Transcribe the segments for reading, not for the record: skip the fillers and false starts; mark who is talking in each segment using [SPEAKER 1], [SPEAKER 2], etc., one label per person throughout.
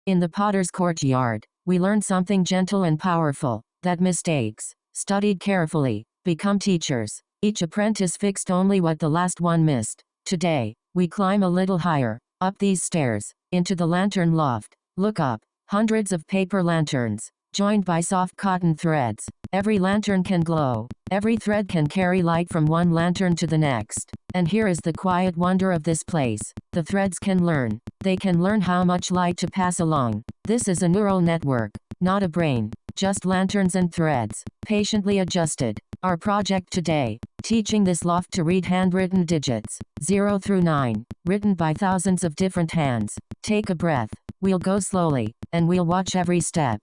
[SPEAKER 1] In the potter's courtyard, we learn something gentle and powerful, that mistakes, studied carefully, become teachers. Each apprentice fixed only what the last one missed. Today, we climb a little higher, up these stairs, into the lantern loft. Look up, hundreds of paper lanterns, joined by soft cotton threads. Every lantern can glow. Every thread can carry light from one lantern to the next. And here is the quiet wonder of this place. The threads can learn. They can learn how much light to pass along. This is a neural network, not a brain. Just lanterns and threads, patiently adjusted. Our project today, teaching this loft to read handwritten digits, 0 through 9, written by thousands of different hands. Take a breath. We'll go slowly, and we'll watch every step.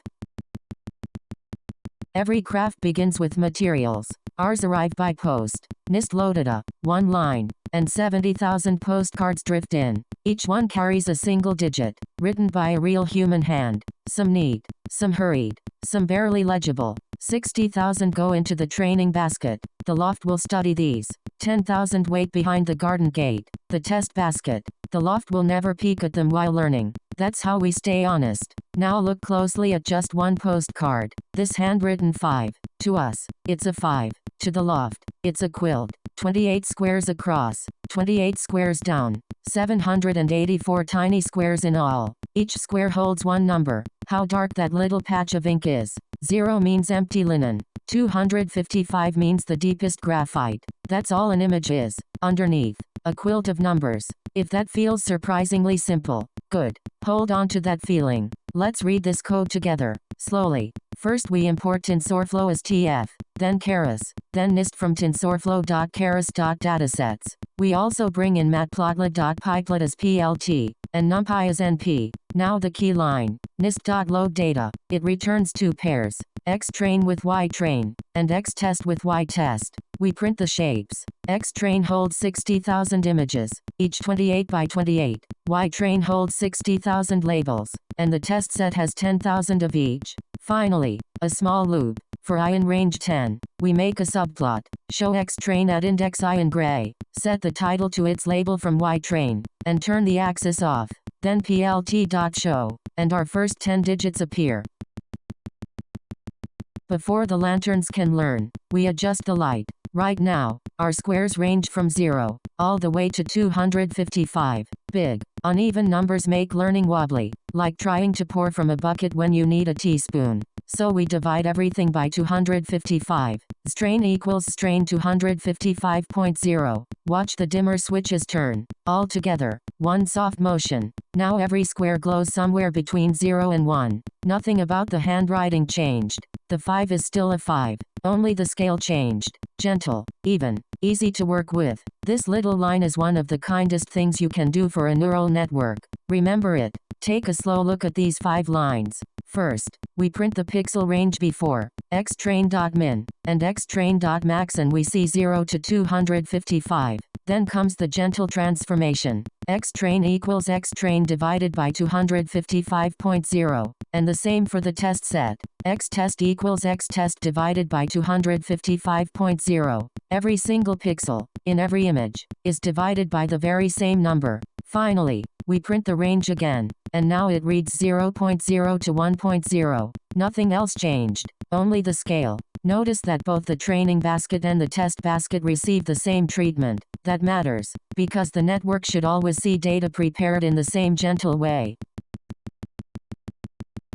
[SPEAKER 1] Every craft begins with materials. Ours arrived by post. NIST loaded up, one line, and 70,000 postcards drift in. Each one carries a single digit, written by a real human hand. Some neat, some hurried, some barely legible. 60,000 go into the training basket. The loft will study these. 10,000 wait behind the garden gate, the test basket. The loft will never peek at them while learning. That's how we stay honest. Now look closely at just one postcard. This handwritten 5. To us, it's a 5. To the loft, it's a quilt. 28 squares across, 28 squares down, 784 tiny squares in all. Each square holds one number. How dark that little patch of ink is. 0 means empty linen. 255 means the deepest graphite. That's all an image is. Underneath, a quilt of numbers. If that feels surprisingly simple, good. Hold on to that feeling. Let's read this code together, slowly. First we import TensorFlow as TF, then Keras, then NIST from tensorflow.keras.datasets. We also bring in Matplotlib.pyplot as PLT, and NumPy as NP. Now the key line, NIST.load data. It returns two pairs, XTrain with YTrain, and XTest with YTest. We print the shapes. XTrain holds 60,000 images, each 28 by 28. YTrain holds 60,000 labels, and the test set has 10,000 of each. Finally, a small loop. For I in range 10, we make a subplot. Show XTrain at index I in gray. Set the title to its label from YTrain, and turn the axis off. Then plt.show, and our first 10 digits appear. Before the lanterns can learn, we adjust the light. Right now, our squares range from 0, all the way to 255. Big, uneven numbers make learning wobbly, like trying to pour from a bucket when you need a teaspoon. So we divide everything by 255. Strain equals strain 255.0. Watch the dimmer switches turn. All together, one soft motion. Now every square glows somewhere between 0 and 1. Nothing about the handwriting changed. The 5 is still a 5. Only the scale changed. Gentle, even, easy to work with. This little line is one of the kindest things you can do for a neural network. Remember it. Take a slow look at these 5 lines. First, we print the pixel range before, xtrain.min, and xtrain.max, and we see 0 to 255. Then comes the gentle transformation. Xtrain equals xtrain divided by 255.0. And the same for the test set. Xtest equals xtest divided by 255.0. Every single pixel, in every image, is divided by the very same number. Finally, we print the range again, and now it reads 0.0 to 1.0. Nothing else changed, only the scale. Notice that both the training basket and the test basket receive the same treatment. That matters, because the network should always see data prepared in the same gentle way.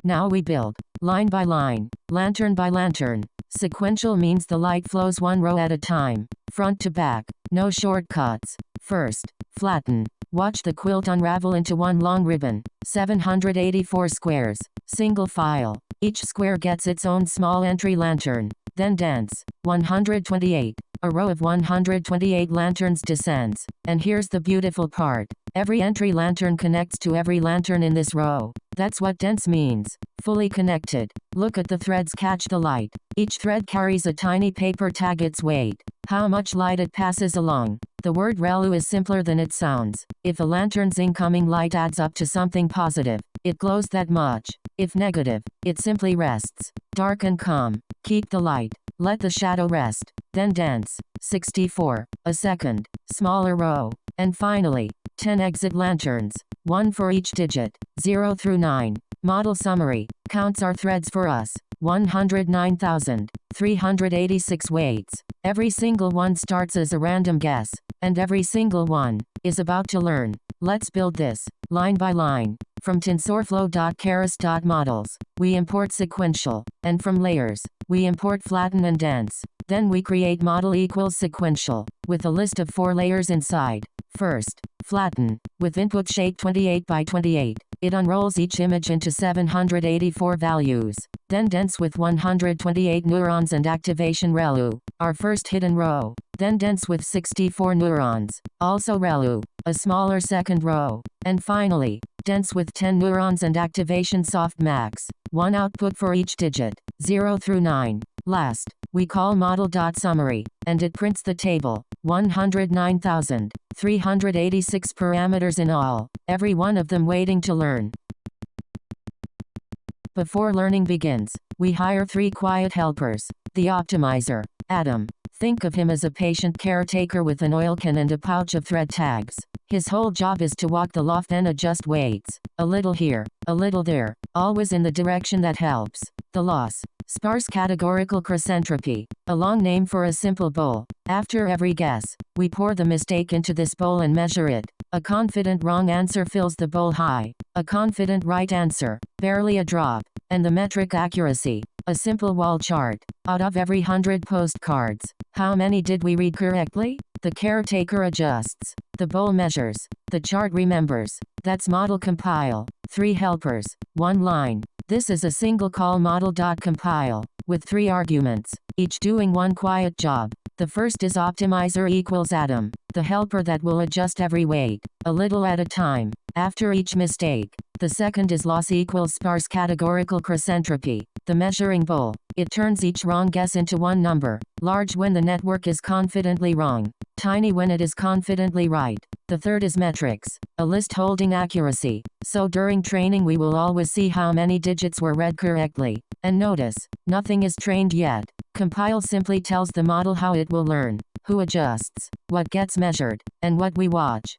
[SPEAKER 1] Now we build, line by line, lantern by lantern. Sequential means the light flows one row at a time, front to back, no shortcuts. First, flatten. Watch the quilt unravel into one long ribbon. 784 squares, single file. Each square gets its own small entry lantern. Then dense. 128. A row of 128 lanterns descends. And here's the beautiful part. Every entry lantern connects to every lantern in this row. That's what dense means. Fully connected. Look at the threads catch the light. Each thread carries a tiny paper tag its weight. How much light it passes along. The word ReLU is simpler than it sounds. If a lantern's incoming light adds up to something positive, it glows that much. If negative, it simply rests. Dark and calm. Keep the light. Let the shadow rest. Then dense. 64. A second. Smaller row. And finally, 10 exit lanterns. One for each digit. 0 through 9. Model summary. Counts our threads for us. 109,386 weights. Every single one starts as a random guess, and every single one is about to learn. Let's build this, line by line. From tensorflow.keras.models, we import sequential, and from layers, we import flatten and dense. Then we create model equals sequential, with a list of 4 layers inside. First, flatten, with input shape 28 by 28. It unrolls each image into 784 values. Then dense with 128 neurons and activation ReLU, our first hidden row. Then dense with 64 neurons, also ReLU, a smaller second row. And finally, dense with 10 neurons and activation softmax, one output for each digit, 0 through 9. Last, we call model.summary, and it prints the table, 109,386 parameters in all, every one of them waiting to learn. Before learning begins, we hire 3 quiet helpers. The optimizer, Adam. Think of him as a patient caretaker with an oil can and a pouch of thread tags. His whole job is to walk the loft and adjust weights. A little here, a little there, always in the direction that helps. The loss. Sparse categorical crescentropy, a long name for a simple bowl. After every guess, we pour the mistake into this bowl and measure it. A confident wrong answer fills the bowl high. A confident right answer, barely a drop. And the metric accuracy, a simple wall chart. Out of every 100 postcards, how many did we read correctly? The caretaker adjusts. The bowl measures. The chart remembers. That's model compile. 3 helpers, 1 line. This is a single call model.compile, with 3 arguments, each doing one quiet job. The first is optimizer equals Adam, the helper that will adjust every weight, a little at a time, after each mistake. The second is loss equals sparse categorical crescentropy, the measuring bowl. It turns each wrong guess into one number, large when the network is confidently wrong, tiny when it is confidently right. The third is metrics, a list holding accuracy. So during training we will always see how many digits were read correctly. And notice, nothing is trained yet. Compile simply tells the model how it will learn, who adjusts, what gets measured, and what we watch.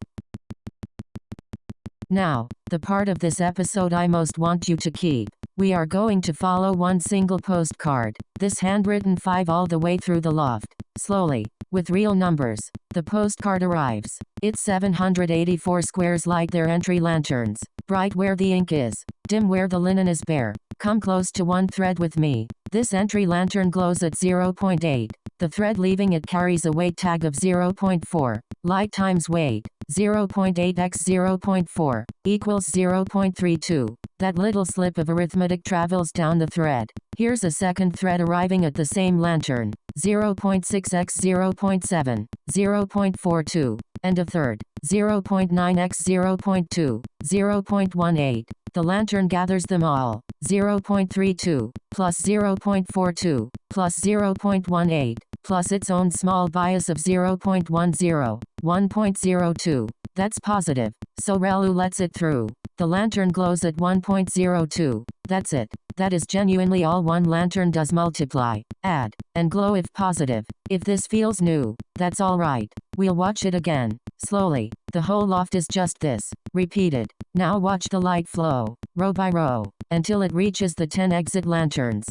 [SPEAKER 1] Now, the part of this episode I most want you to keep. We are going to follow one single postcard, this handwritten 5 all the way through the loft, slowly, with real numbers. The postcard arrives. It's 784 squares like their entry lanterns, bright where the ink is, dim where the linen is bare. Come close to one thread with me. This entry lantern glows at 0.8. The thread leaving it carries a weight tag of 0.4. Light times weight, 0.8 x 0.4, equals 0.32. That little slip of arithmetic travels down the thread. Here's a second thread arriving at the same lantern, 0.6 x 0.7, 0.42. And a third, 0.9 x 0.2, 0.18. The lantern gathers them all, 0.32, plus 0.42, plus 0.18, plus its own small bias of 0.10, 1.02. That's positive, so ReLU lets it through. The lantern glows at 1.02. That's it. That is genuinely all one lantern does: multiply, add, and glow if positive. If this feels new, that's alright. We'll watch it again, slowly. The whole loft is just this, repeated. Now watch the light flow, row by row, until it reaches the 10 exit lanterns.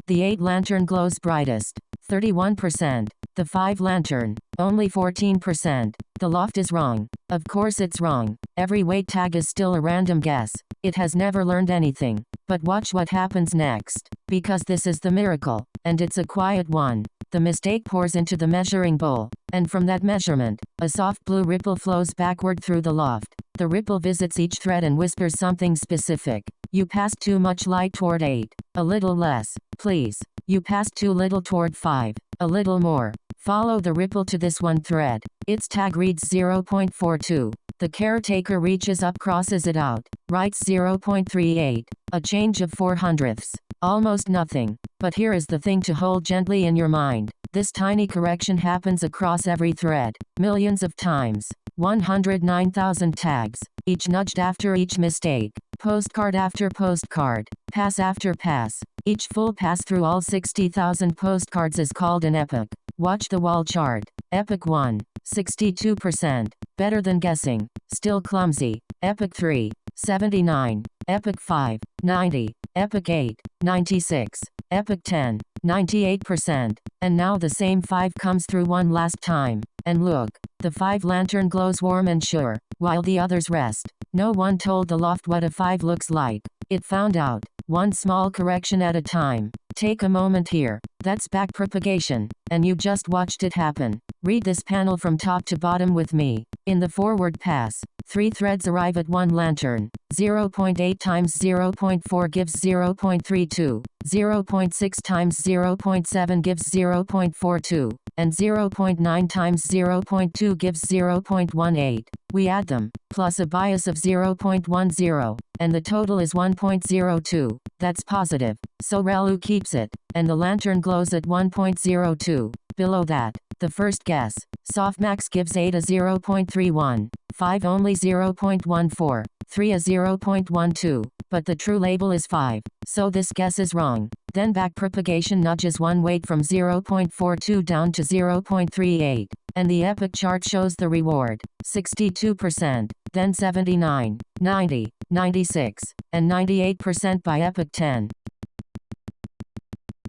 [SPEAKER 1] The 8 lantern glows brightest, 31%. The 5 lantern, only 14%. The loft is wrong. Of course it's wrong. Every weight tag is still a random guess. It has never learned anything. But watch what happens next. Because this is the miracle, and it's a quiet one. The mistake pours into the measuring bowl, and from that measurement, a soft blue ripple flows backward through the loft. The ripple visits each thread and whispers something specific. You passed too much light toward 8. A little less, please. You passed too little toward 5. A little more. Follow the ripple to this one thread. Its tag reads 0.42. The caretaker reaches up, crosses it out, writes 0.38. A change of 0.04. Almost nothing. But here is the thing to hold gently in your mind. This tiny correction happens across every thread, millions of times. 109,000 tags, each nudged after each mistake. Postcard after postcard, pass after pass. Each full pass through all 60,000 postcards is called an epoch. Watch the wall chart. Epoch 1, 62%. Better than guessing. Still clumsy. Epoch 3, 79. Epoch 5, 90. Epoch 8, 96. Epoch 10, 98%. And now the same 5 comes through one last time. And look, the 5 lantern glows warm and sure, while the others rest. No one told the loft what a 5 looks like. It found out, one small correction at a time. Take a moment here. That's backpropagation, and you just watched it happen. Read this panel from top to bottom with me. In the forward pass, 3 threads arrive at 1 lantern. 0.8 times 0.4 gives 0.32. 0.6 times 0.7 gives 0.42. And 0.9 times 0.2 gives 0.18. We add them, plus a bias of 0.10, and the total is 1.02. That's positive. So ReLU keeps it, and the lantern glows at 1.02. Below that, the first guess, softmax gives 8 a 0.31, 5 only 0.14, 3 a 0.12, but the true label is 5, so this guess is wrong. Then backpropagation nudges one weight from 0.42 down to 0.38, and the epoch chart shows the reward, 62%, then 79, 90, 96, and 98% by epoch 10.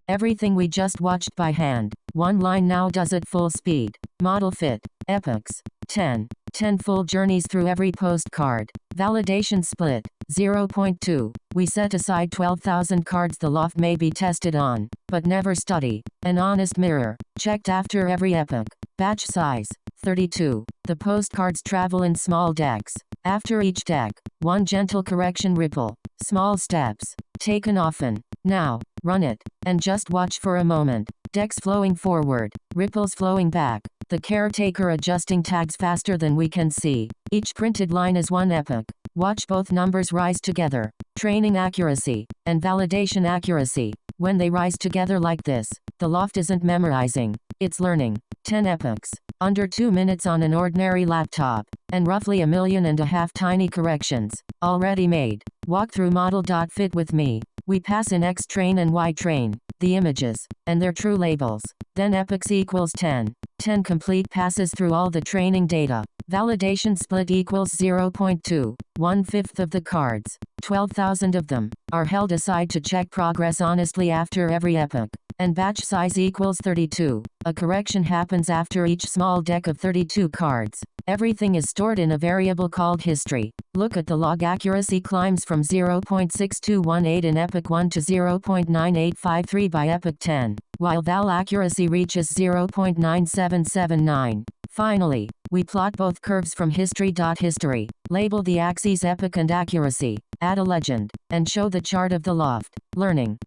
[SPEAKER 1] Everything we just watched by hand. One line now does it full speed. Model fit. Epochs. 10. 10 full journeys through every postcard. Validation split. 0.2. We set aside 12,000 cards the loft may be tested on, but never study. An honest mirror. Checked after every epoch. Batch size. 32. The postcards travel in small decks. After each deck, one gentle correction ripple. Small steps. Taken often. Now, run it, and just watch for a moment. Decks flowing forward, ripples flowing back. The caretaker adjusting tags faster than we can see. Each printed line is one epoch. Watch both numbers rise together. Training accuracy, and validation accuracy. When they rise together like this, the loft isn't memorizing. It's learning. 10 epochs. Under 2 minutes on an ordinary laptop, and roughly 1.5 million tiny corrections, already made. Walk through model.fit with me. We pass in X train and Y train, the images, and their true labels. Then epochs equals 10. 10 complete passes through all the training data. Validation split equals 0.2. 1/5 of the cards, 12,000 of them, are held aside to check progress honestly after every epoch. And batch size equals 32. A correction happens after each small deck of 32 cards. Everything is stored in a variable called history. Look at the log accuracy climbs from 0.6218 in epoch 1 to 0.9853 by epoch 10, while val accuracy reaches 0.9779. Finally, we plot both curves from history.history, label the axes epoch and accuracy, add a legend, and show the chart of the loft. Learning.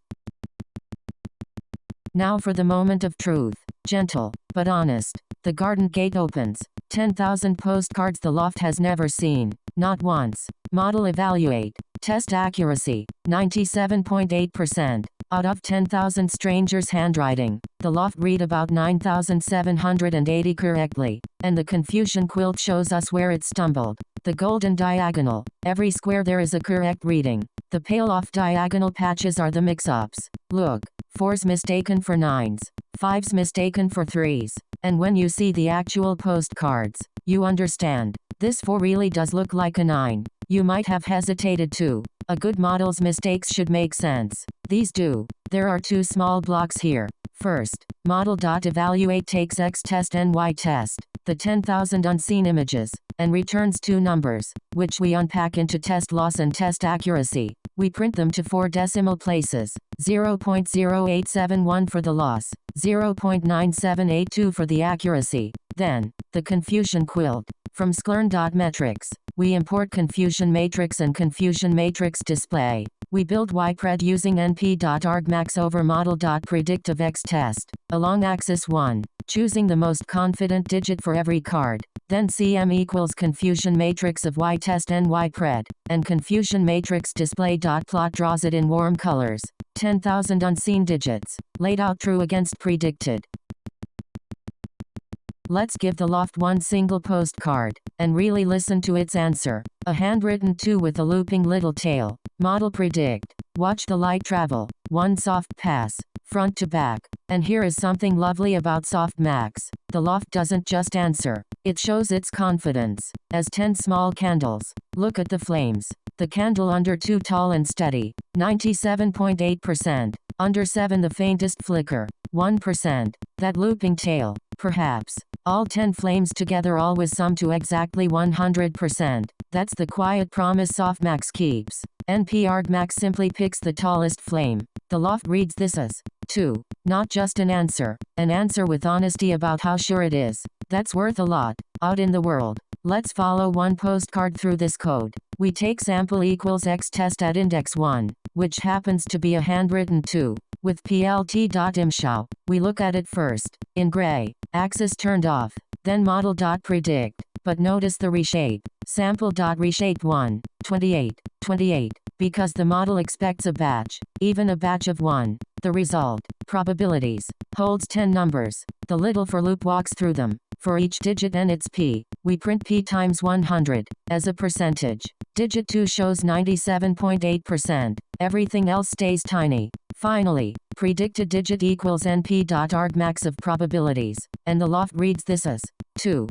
[SPEAKER 1] Now for the moment of truth. Gentle, but honest. The garden gate opens. 10,000 postcards the loft has never seen. Not once. Model evaluate. Test accuracy. 97.8%. Out of 10,000 strangers' handwriting, the loft read about 9,780 correctly. And the confusion quilt shows us where it stumbled. The golden diagonal. Every square there is a correct reading. The pale off diagonal patches are the mix-ups. Look. 4's mistaken for 9's. 5's mistaken for 3's. And when you see the actual postcards, you understand. This 4 really does look like a 9. You might have hesitated too. A good model's mistakes should make sense. These do. There are 2 small blocks here. First, model.evaluate takes X test and Y test, the 10,000 unseen images, and returns 2 numbers, which we unpack into test loss and test accuracy. We print them to 4 decimal places, 0.0871 for the loss, 0.9782 for the accuracy. Then, the confusion quilt. From sklearn.metrics, we import confusion matrix and confusion matrix display. We build ypred using np.argmax over model.predictive x test, along axis 1, choosing the most confident digit for every card. Then cm equals confusion matrix of y test and ypred, and confusion matrix display.plot draws it in warm colors. 10,000 unseen digits, laid out true against predicted. Let's give the loft one single postcard, and really listen to its answer. A handwritten 2 with a looping little tail. Model predict. Watch the light travel. One soft pass, front to back. And here is something lovely about softmax. The loft doesn't just answer. It shows its confidence. As 10 small candles. Look at the flames. The candle under 2 tall and steady. 97.8%. Under 7 the faintest flicker. 1%. That looping tail. Perhaps. All 10 flames together always sum to exactly 100%. That's the quiet promise softmax keeps. NP argmax simply picks the tallest flame. The loft reads this as 2. Not just an answer with honesty about how sure it is. That's worth a lot. Out in the world. Let's follow one postcard through this code. We take sample equals x test at index 1, which happens to be a handwritten 2. With plt.imshow, we look at it first, in gray, axis turned off, then model.predict, but notice the reshape, sample.reshape 1, 28, 28, because the model expects a batch, even a batch of 1. The result, probabilities, holds 10 numbers. The little for loop walks through them. For each digit and its p, we print p times 100, as a percentage. Digit 2 shows 97.8%, everything else stays tiny. Finally, predicted digit equals np.argmax of probabilities, and the loft reads this as 2.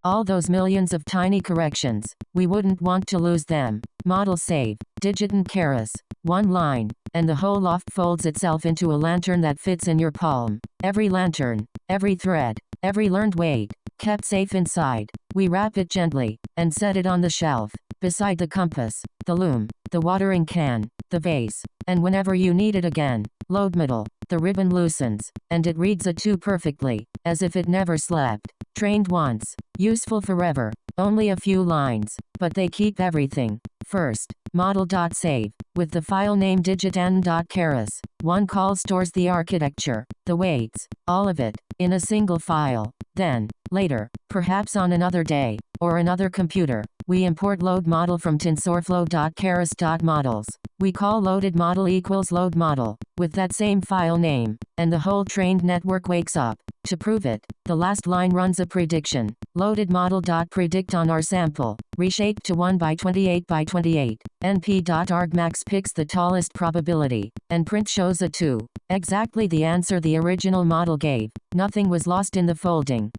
[SPEAKER 1] All those millions of tiny corrections, we wouldn't want to lose them. Model save, digit and keras, 1 line, and the whole loft folds itself into a lantern that fits in your palm. Every lantern, every thread, every learned weight, kept safe inside. We wrap it gently, and set it on the shelf, beside the compass, the loom, the watering can, the vase, and whenever you need it again, load middle, the ribbon loosens, and it reads a 2 perfectly, as if it never slept. Trained once, useful forever, only a few lines, but they keep everything. First, model.save, with the file name digit n.keras. One call stores the architecture, the weights, all of it, in a single file. Then, later, perhaps on another day, or another computer, we import load model from tensorflow.keras.models. We call loaded model equals load model, with that same file name, and the whole trained network wakes up. To prove it, the last line runs a prediction. Loaded model.predict on our sample, reshaped to 1 by 28 by 28. np.argmax picks the tallest probability, and print shows a 2. Exactly the answer the original model gave. Nothing was lost in the folding.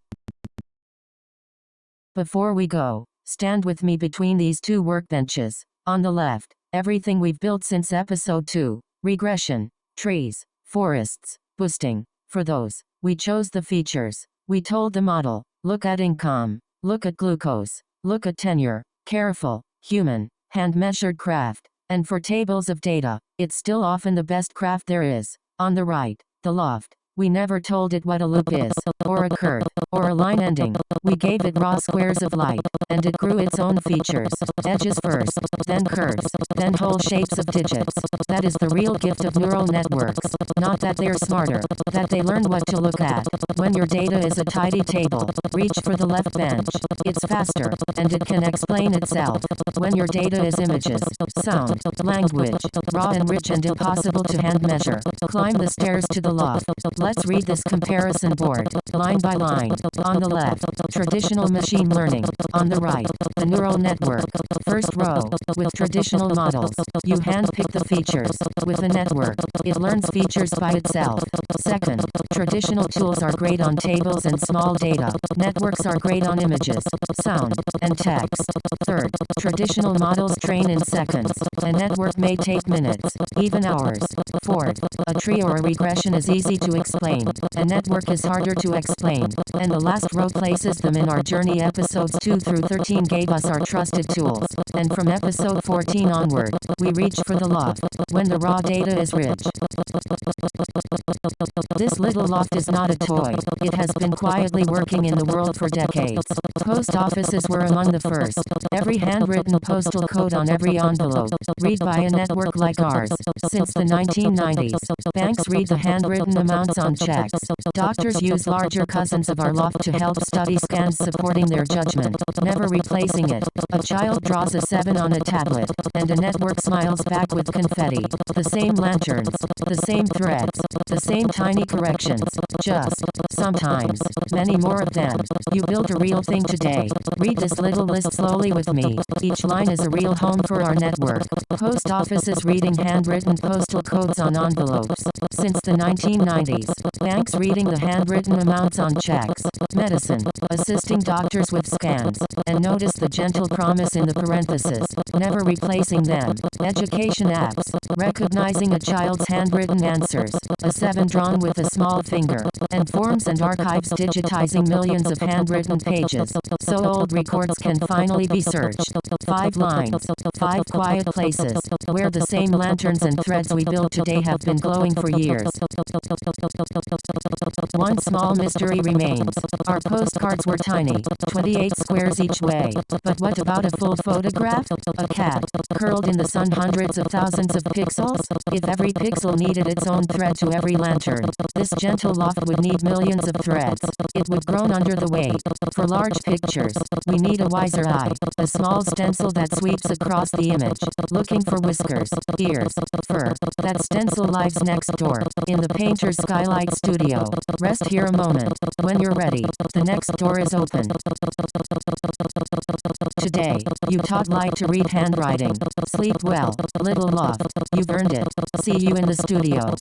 [SPEAKER 1] Before we go, stand with me between these two workbenches. On the left, everything we've built since episode 2. Regression, trees, forests, boosting. For those, we chose the features. We told the model, look at income, look at glucose, look at tenure, careful, human, hand-measured craft. And for tables of data, it's still often the best craft there is. On the right, the loft. We never told it what a loop is, or a curve, or a line ending. We gave it raw squares of light, and it grew its own features. Edges first, then curves, then whole shapes of digits. That is the real gift of neural networks. Not that they're smarter, that they learn what to look at. When your data is a tidy table, reach for the left bench. It's faster, and it can explain itself. When your data is images, sound, language, raw and rich and impossible to hand measure, climb the stairs to the loft. Let's read this comparison board, line by line. On the left, traditional machine learning. On the right, the neural network. First row, with traditional models, you handpick the features. With a network, it learns features by itself. Second, traditional tools are great on tables and small data. Networks are great on images, sound, and text. Third, traditional models train in seconds. A network may take minutes, even hours. Fourth, a tree or a regression is easy to explain. A network is harder to explain. And the last row places them in our journey. Episodes 2 through 13 gave us our trusted tools. And from episode 14 onward, we reach for the loft, when the raw data is rich. This little loft is not a toy. It has been quietly working in the world for decades. Post offices were among the first. Every handwritten postal code on every envelope, read by a network like ours. Since the 1990s, banks read the handwritten amounts on checks. Doctors use larger cousins of our loft to help study scans supporting their judgment, never replacing it. A child draws a 7 on a tablet, and a network smiles back with confetti. The same lanterns, the same threads, the same contain tiny corrections. Just, sometimes, many more of them. You built a real thing today. Read this little list slowly with me. Each line is a real home for our network. Post offices reading handwritten postal codes on envelopes. Since the 1990s. Banks reading the handwritten amounts on checks. Medicine, assisting doctors with scans. And notice the gentle promise in the parentheses. Never replacing them. Education apps, recognizing a child's handwritten answers. A 7 drawn with a small finger. And forms and archives digitizing millions of handwritten pages. So old records can finally be searched. 5 lines. 5 quiet places. Where the same lanterns and threads we built today have been glowing for years. One small mystery remains. Our postcards were tiny, 28 squares each way. But what about a full photograph? A cat, curled in the sun, hundreds of thousands of pixels? If every pixel needed its own thread to every lantern, this gentle loft would need millions of threads. It would groan under the weight. For large pictures, we need a wiser eye. A small stencil that sweeps across the image, looking for whiskers, ears, fur. That stencil lives next door, in the painter's skylight studio. Rest here a moment. When you're ready, the next door is open. Today, you taught light to read handwriting. Sleep well, little love. You've earned it. See you in the studio.